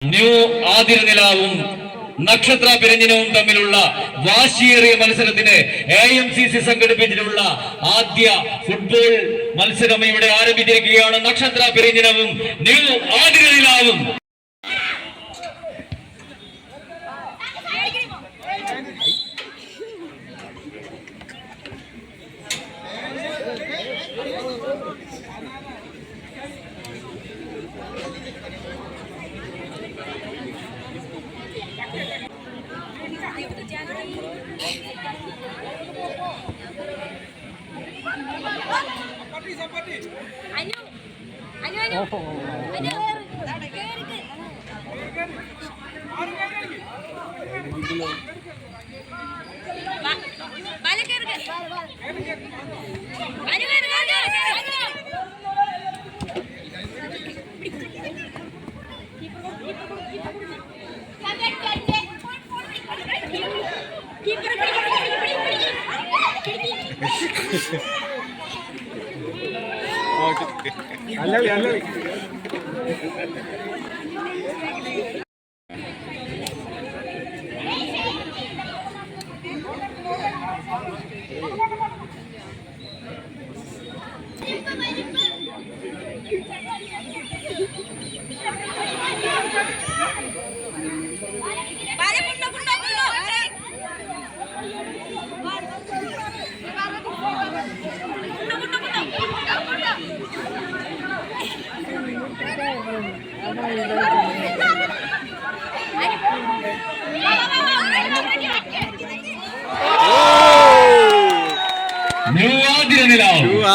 New ആതിരനിലാവും നക്ഷത്ര പെരിഞ്ഞനവും തമ്മിലുള്ള വാശിയേറിയ മത്സരത്തിന് AMCC സംഘടിപ്പിച്ചിട്ടുള്ള ആദ്യ ഫുട്ബോൾ മത്സരം ഇവിടെ ആരംഭിച്ചിരിക്കുകയാണ്. നക്ഷത്ര പെരിഞ്ഞനവും ന്യൂ ആതിരനിലാവും.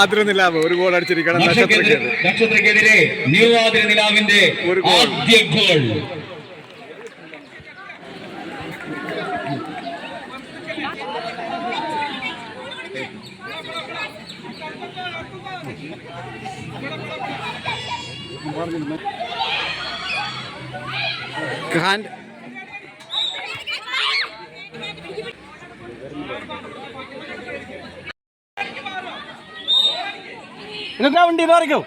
ആതിരനിലാവ് ഒരു ഗോൾ അടിച്ചിരിക്കണം. നക്ഷത്രക്കെതിരെ ന്യൂ ആതിരനിലാവിന്റെ ആദ്യ ഗോൾ. വണ്ടി മാറിക്കോ.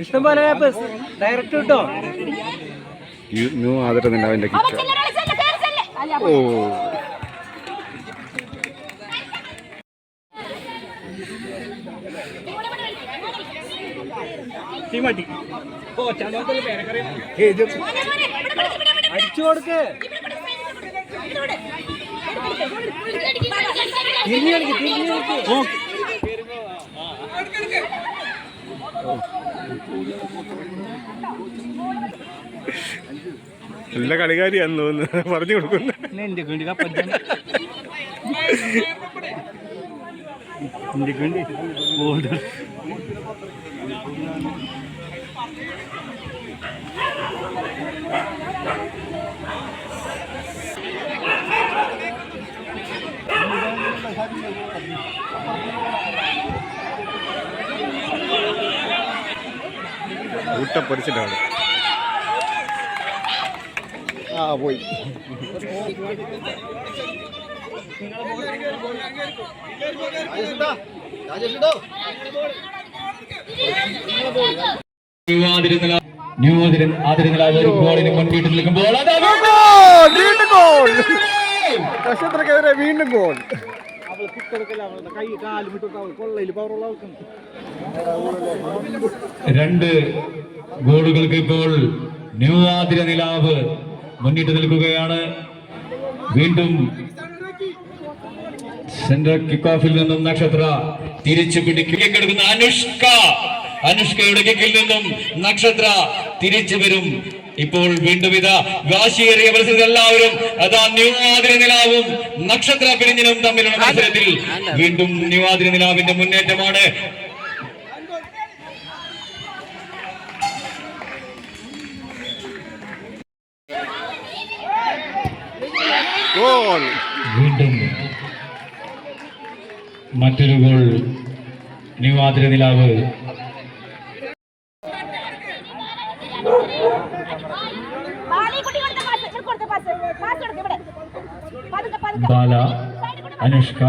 ഇഷ്ടംപോലെ ഡയറക്റ്റ് കിട്ടോ. New ആതിരനിലാവിന്റെ kick. ഓ അടിച്ചു കൊടുക്ക്. തിരിഞ്ഞു കളിക്ക്, തിരിഞ്ഞു കളിക്ക്. നല്ല കളിക്കാരിയാന്ന് തോന്നുന്നു, പറഞ്ഞു കൊടുക്കുന്നു. ഊട്ടപ്പൊരിച്ചിട്ടാണ്. പോയി. ന്യൂ ആതിരനിലാവ് ഒരു ഗോളിന് മുൻപിട്ട് നിൽക്കുമ്പോൾ നക്ഷത്രക്കെതിരെ വീണ്ടും ഗോൾ. രണ്ട് ഗോളുകൾക്ക് ഇപ്പോൾ ന്യൂ ആതിരനിലാവ് മുന്നിട്ട് നിൽക്കുകയാണ്. വീണ്ടും സെന്റർ കിക്ക് ഓഫിൽ നിന്നും നക്ഷത്ര തിരിച്ചു പിടിക്കുന്ന അനുഷ്കയുടെ കിക്കിൽ നിന്നും നക്ഷത്ര തിരിച്ചു വരും. ഇപ്പോൾ വീണ്ടും ഇതാ വാശിയേറിയ മത്സരത്തിൽ എല്ലാവരും അതാ ന്യൂ ആതിരനിലാവും നക്ഷത്ര പെരിഞ്ഞനവും തമ്മിലുള്ള മത്സരത്തിൽ വീണ്ടും ന്യൂ ആതിരനിലാവിന്റെ മുന്നേറ്റമാണ്. ഗോൾ. വീണ്ടും മറ്റൊരു ഗോൾ. ന്യൂ ആതിര നിലാവ് ബാല, അനുഷ്ക,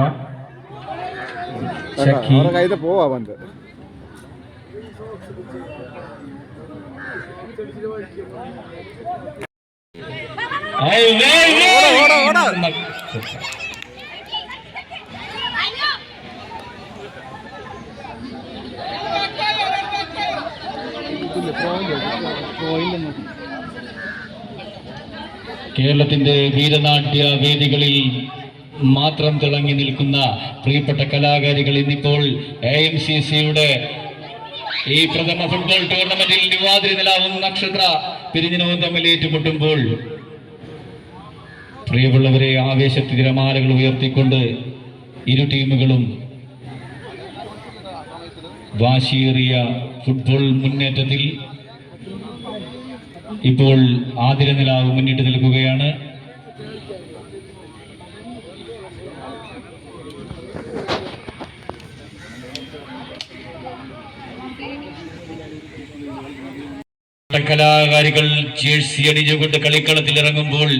ശക്കി, അവരുടെ കയ്യിൽ പോവാ പന്ത്. കേരളത്തിന്റെ വീരനാട്യ വേദികളിൽ മാത്രം തിളങ്ങി നിൽക്കുന്ന പ്രിയപ്പെട്ട കലാകാരികൾ ഇന്നിപ്പോൾ AMCCയുടെ ഈ പ്രഥമ ഫുട്ബോൾ ടൂർണമെന്റിൽ ന്യൂ ആതിര നിലാവും നക്ഷത്ര പെരിഞ്ഞനവും തമ്മിൽ ഏറ്റുമുട്ടുമ്പോൾ പ്രിയമുള്ളവരെ, ആവേശത്തിരമാലകൾ ഉയർത്തിക്കൊണ്ട് ഇരു ടീമുകളും വാശിയേറിയ ഫുട്ബോൾ മുന്നേറ്റത്തിൽ ഇപ്പോൾ ആതിര നിലാവ് മുന്നിട്ട് നിൽക്കുകയാണ്. കലാകാരികൾ ജേഴ്സി അണിഞ്ഞുകൊണ്ട് കളിക്കളത്തിൽ ഇറങ്ങുമ്പോൾ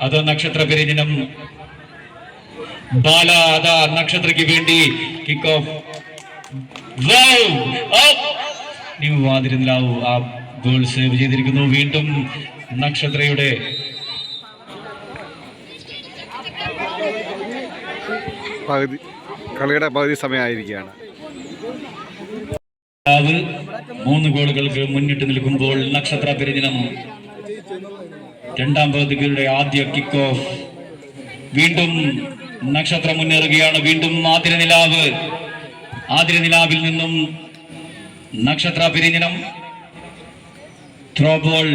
അത് നക്ഷത്ര പെരിഞ്ഞനം ബാല അതാ നക്ഷത്രയ്ക്ക് വേണ്ടി കിക്ക് ഓഫ്. ന്യൂ ആതിര നിലാവ് ആ ഗോൾ സേവ് ചെയ്തിരിക്കുന്നു. വീണ്ടും നക്ഷത്രയുടെ കളിയുടെ പകുതി സമയമായിരിക്കുകയാണ്. 3 ഗോളുകൾക്ക് മുന്നിട്ട് നിൽക്കുമ്പോൾ നക്ഷത്ര പെരിഞ്ഞനം രണ്ടാം പകുതിയുടെ ആദ്യ കിക്ക് ഓഫ്. വീണ്ടും നക്ഷത്രം മുന്നേറുകയാണ്. വീണ്ടും ആതിര നിലാവ്. ആതിര നിലാവിൽ നിന്നും നക്ഷത്ര പെരിഞ്ഞനം ത്രോ ബോൾ.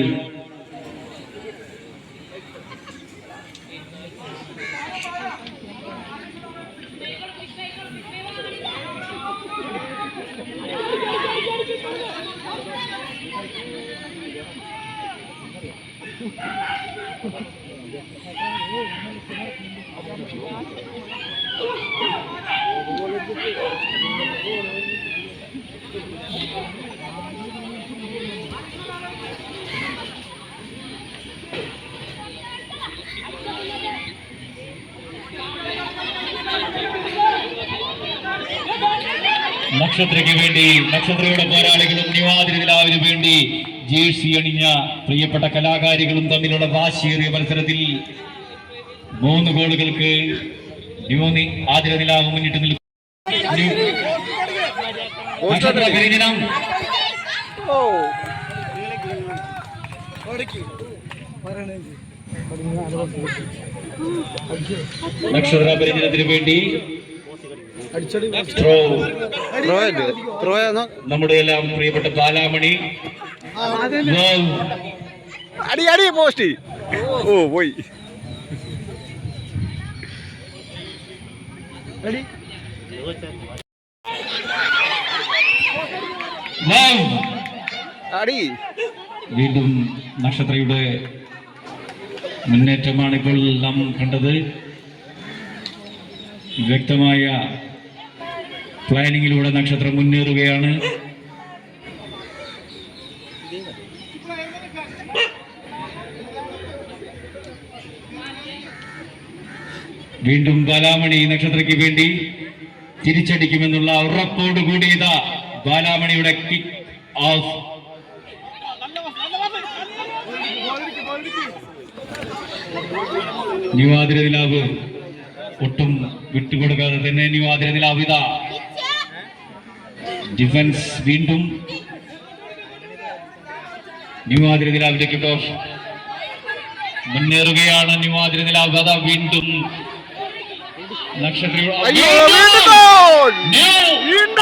നക്ഷത്രയ്ക്ക് വേണ്ടി, നക്ഷത്രയുടെ പോരാളികളും ന്യൂ ആതിര നിലാവിന് വേണ്ടി ജേഴ്സി അണിഞ്ഞ പ്രിയപ്പെട്ട കലാകാരികളും തമ്മിലുള്ള വാശിയേറിയ മത്സരത്തിൽ 3 ഗോളുകൾക്ക് ന്യൂ ആതിര നിലാവ് മുന്നിട്ട് നിൽക്കും. നക്ഷത്ര പെരിഞ്ഞനം നക്ഷത്ര പെരിഞ്ഞനത്തിന് വേണ്ടി നമ്മുടെ എല്ലാം പ്രിയപ്പെട്ട ബാലാമണി. അടി അടി പോസ്റ്റ്. ഓ പോയി. അടി. വീണ്ടും നക്ഷത്രയുടെ മുന്നേറ്റമാണ് ഇപ്പോൾ നാം കണ്ടത്. വ്യക്തമായ പ്ലാനിങ്ങിലൂടെ നക്ഷത്രം മുന്നേറുകയാണ്. വീണ്ടും ബാലാമണി നക്ഷത്രയ്ക്ക് വേണ്ടി തിരിച്ചടിക്കുമെന്നുള്ള ഉറപ്പോടുകൂടി ഇതാ ബാലാമണിയുടെ കിക്ക് ഓഫ്. ന്യൂ ആതിര നിലാവ് ഒട്ടും വിട്ടുകൊടുക്കാതെ തന്നെ ന്യൂ ആതിര നിലാവ് ഇതാ ഡിഫൻസ്. വീണ്ടും ന്യൂ ആതിര നിലാവിന്റെ കിക്ക് ഓഫ്. മുന്നേറുകയാണ് ന്യൂ ആതിര നിലാവ്. അതാ വീണ്ടും നക്ഷത്ര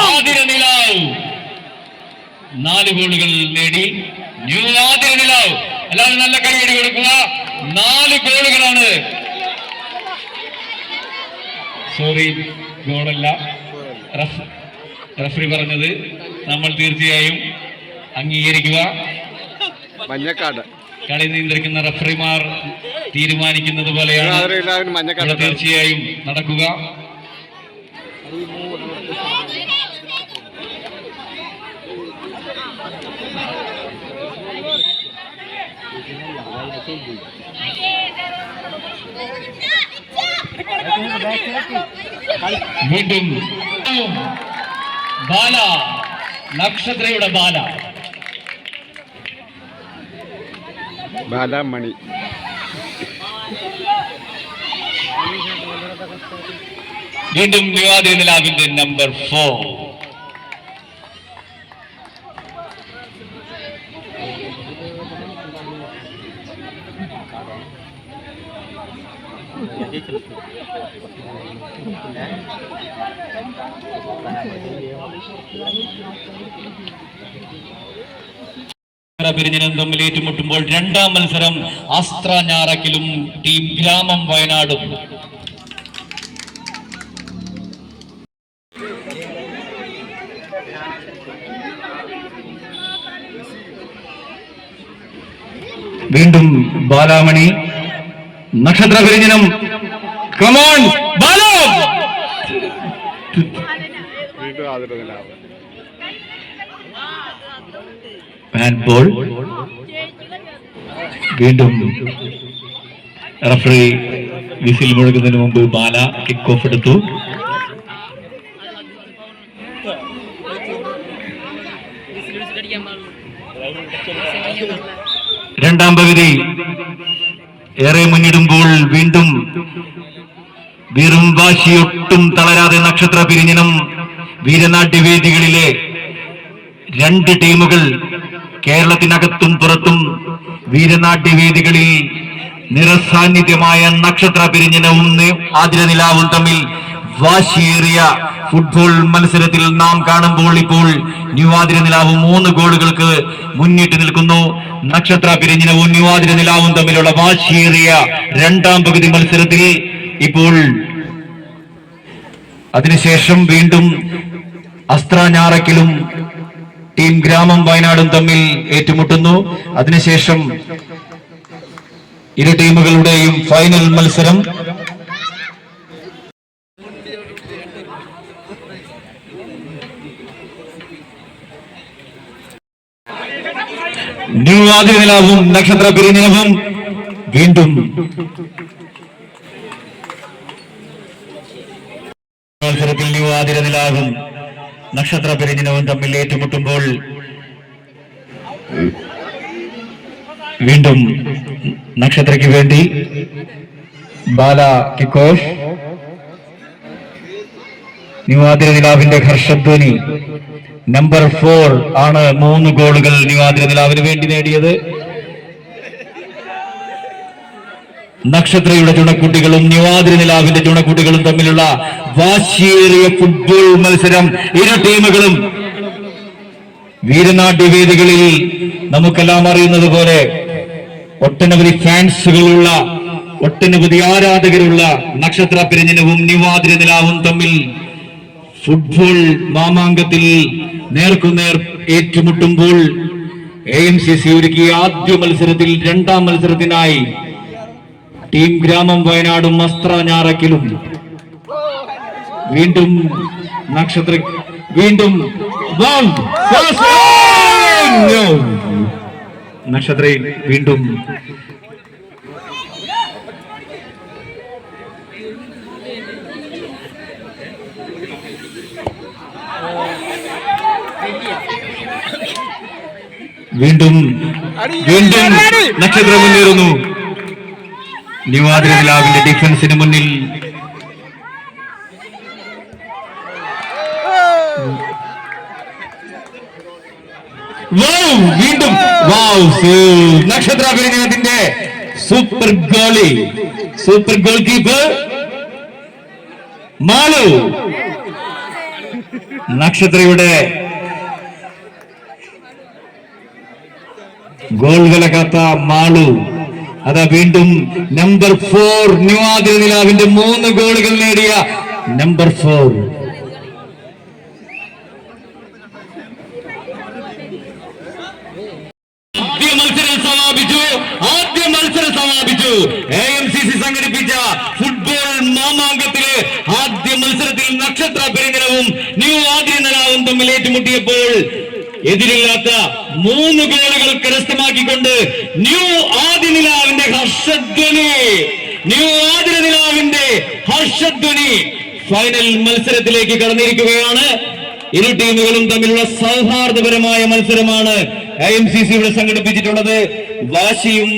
ആതിര നിലാവ് 4 ഗോളുകൾ നേടി. ന്യൂ ആതിര നിലാവ്. എല്ലാവരും നല്ല കൈയടി കൊടുക്കുക. 4 ഗോളുകളാണ്. സോറി, ഗോളല്ല, റഫറി പറഞ്ഞത് നമ്മൾ തീർച്ചയായും അംഗീകരിക്കുക. മഞ്ഞക്കാട് കളി നിയന്ത്രിക്കുന്ന റഫറിമാർ തീരുമാനിക്കുന്നത് പോലെയാണ് ഇവിടെ തീർച്ചയായും നടക്കുക. വീണ്ടും ബാല, നക്ഷത്രയുടെ ബാല, ബാലമണി. വീണ്ടും നിവാദി നിലാവിന്റെ നമ്പർ 4. പിരിഞ്ഞനും തമ്മിൽ ഏറ്റുമുട്ടുമ്പോൾ രണ്ടാം മത്സരം അസ്ത്ര ഞാറക്കിലും ടീം ഗ്രാമം വയനാടും. വീണ്ടും ബാലാമണി, നക്ഷത്ര പിരിഞ്ഞനും. കമോൺ ബാലോ, വീണ്ടും ആദരവിലാവും. ഹാൻഡ്ബോൾ. വീണ്ടും റഫറി വിസിൽ മുഴങ്ങുന്നതിന് മുമ്പ് ബാല കിക്ക് ഓഫ് എടുത്തു. രണ്ടാം പകുതി ഏറെ മുന്നിടുമ്പോൾ വീണ്ടും വീറും വാശിയൊട്ടും തളരാതെ നക്ഷത്ര പിരിഞ്ഞനും വീരനാട്യവേദികളിലെ രണ്ട് ടീമുകൾ കേരളത്തിനകത്തും പുറത്തും വീരനാട്യവേദികളിൽ നിറസാന്നിധ്യമായ നക്ഷത്ര പിരിഞ്ഞനവും ആതിരനിലാവും തമ്മിൽ വാശിയേറിയ ഫുട്ബോൾ മത്സരത്തിൽ നാം കാണുമ്പോൾ ഇപ്പോൾ ന്യൂ ആതിരനിലാവ് 3 ഗോളുകൾക്ക് മുന്നിട്ട് നിൽക്കുന്നു. നക്ഷത്ര പിരിഞ്ഞനവും ന്യൂ ആതിരനിലാവും തമ്മിലുള്ള വാശിയേറിയ രണ്ടാം പകുതി മത്സരത്തിൽ ഇപ്പോൾ അതിനുശേഷം വീണ്ടും അസ്ത്ര ഞാറക്കിലും ടീം ഗ്രാമം വയനാടും തമ്മിൽ ഏറ്റുമുട്ടുന്നു. അതിനുശേഷം ഇരു ടീമുകളുടെയും ഫൈനൽ മത്സരം. ന്യൂ ആതിരനിലാവും നക്ഷത്ര പിരിഞ്ഞനവും വീണ്ടും മത്സരത്തിൽ ന്യൂ ആതിരനിലാവും നക്ഷത്ര പിരിഞ്ഞനവും തമ്മിൽ ഏറ്റുമുട്ടുമ്പോൾ വീണ്ടും നക്ഷത്രയ്ക്ക് വേണ്ടി ബാല കിക്കോഷ്. ന്യൂ ആതിരനിലാവിന്റെ ഹർഷധ്വനി. നമ്പർ 4 ആണ് 3 ഗോളുകൾ ന്യൂ ആതിരനിലാവിന് വേണ്ടി നേടിയത്. നക്ഷത്രയുടെ ചുണക്കുട്ടികളും ന്യൂ ആതിരനിലാവിന്റെ ചുണക്കുട്ടികളും തമ്മിലുള്ള വാശിയേറിയ ഫുട്ബോൾ മത്സരം. ഇരു ടീമുകളും വീരനാട്യവേദികളിൽ നമുക്കെല്ലാം അറിയുന്നത് പോലെ ഒട്ടനവധി ഫാൻസുകളുള്ള, ഒട്ടനവധി ആരാധകരുള്ള നക്ഷത്ര പിരിഞ്ഞനവും ന്യൂ ആതിരനിലാവും തമ്മിൽ ഫുട്ബോൾ മാമാങ്കത്തിൽ നേർക്കുനേർ ഏറ്റുമുട്ടുമ്പോൾ AMCC ഒരുക്കിയ ആദ്യ മത്സരത്തിൽ രണ്ടാം മത്സരത്തിനായി ടീം ഗ്രാമം വയനാടും അസ്ത്ര ഞാറക്കിലും വീണ്ടും നക്ഷത്ര വീണ്ടും നക്ഷത്രയിൽ വീണ്ടും വീണ്ടും വീണ്ടും നക്ഷത്രം മുന്നേറുന്നു. ന്യൂ ആതിരനിലാവിന്റെ ഡിഫൻസിന് മുന്നിൽ വീണ്ടും നക്ഷത്ര പിരിഞ്ഞതിന്റെ super goalie, super goalkeeper Malu. നക്ഷത്രയുടെ ഗോൾ വിലക്കാത്ത മാളു. അതാ വീണ്ടും നമ്പർ 4 ന്യൂ ആതിരനിലാവിന്റെ 3 ഗോളുകൾ നേടിയ നമ്പർ 4. മത്സരം സമാപിച്ചു. തമ്മിൽ ഏറ്റുമുട്ടിയപ്പോൾ എതിരില്ലാത്ത 3 ഗോളുകൾ കരസ്ഥമാക്കിക്കൊണ്ട് ന്യൂ ആദിനിലാവിന്റെ ഹർഷധ്വനി ഫൈനൽ മത്സരത്തിലേക്ക് കടന്നിരിക്കുകയാണ്. ഇരു ടീമുകളും തമ്മിലുള്ള സൗഹാർദ്ദപരമായ മത്സരമാണ് IMCC ഇവിടെ സംഘടിപ്പിച്ചിട്ടുള്ളത്. വാശിയും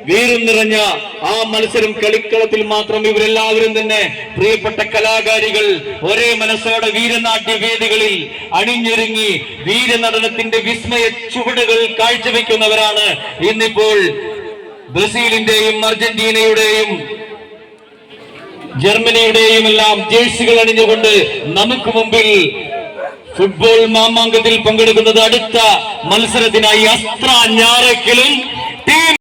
വീറും നിറഞ്ഞ ആ മത്സരം കളിക്കളത്തിൽ മാത്രം ഇവരെല്ലാവരും തന്നെ പ്രിയപ്പെട്ട കലാകാരികൾ ഒരേ മനസ്സോടെ വീരനാട്യ വേദികളിൽ അണിഞ്ഞൊരുങ്ങി വീരനടനത്തിന്റെ വിസ്മയ ചുവടുകൾ കാഴ്ചവെക്കുന്നവരാണ്. ഇന്നിപ്പോൾ ബ്രസീലിന്റെയും അർജന്റീനയുടെയും ജർമ്മനിയുടെയും എല്ലാം ജേഴ്സികൾ അണിഞ്ഞുകൊണ്ട് നമുക്ക് മുമ്പിൽ ഫുട്ബോൾ മാമാങ്കത്തിൽ പങ്കെടുക്കുന്നത് അടുത്ത മത്സരത്തിനായി അസ്ത്ര ഞാറയ്ക്കലും ടീം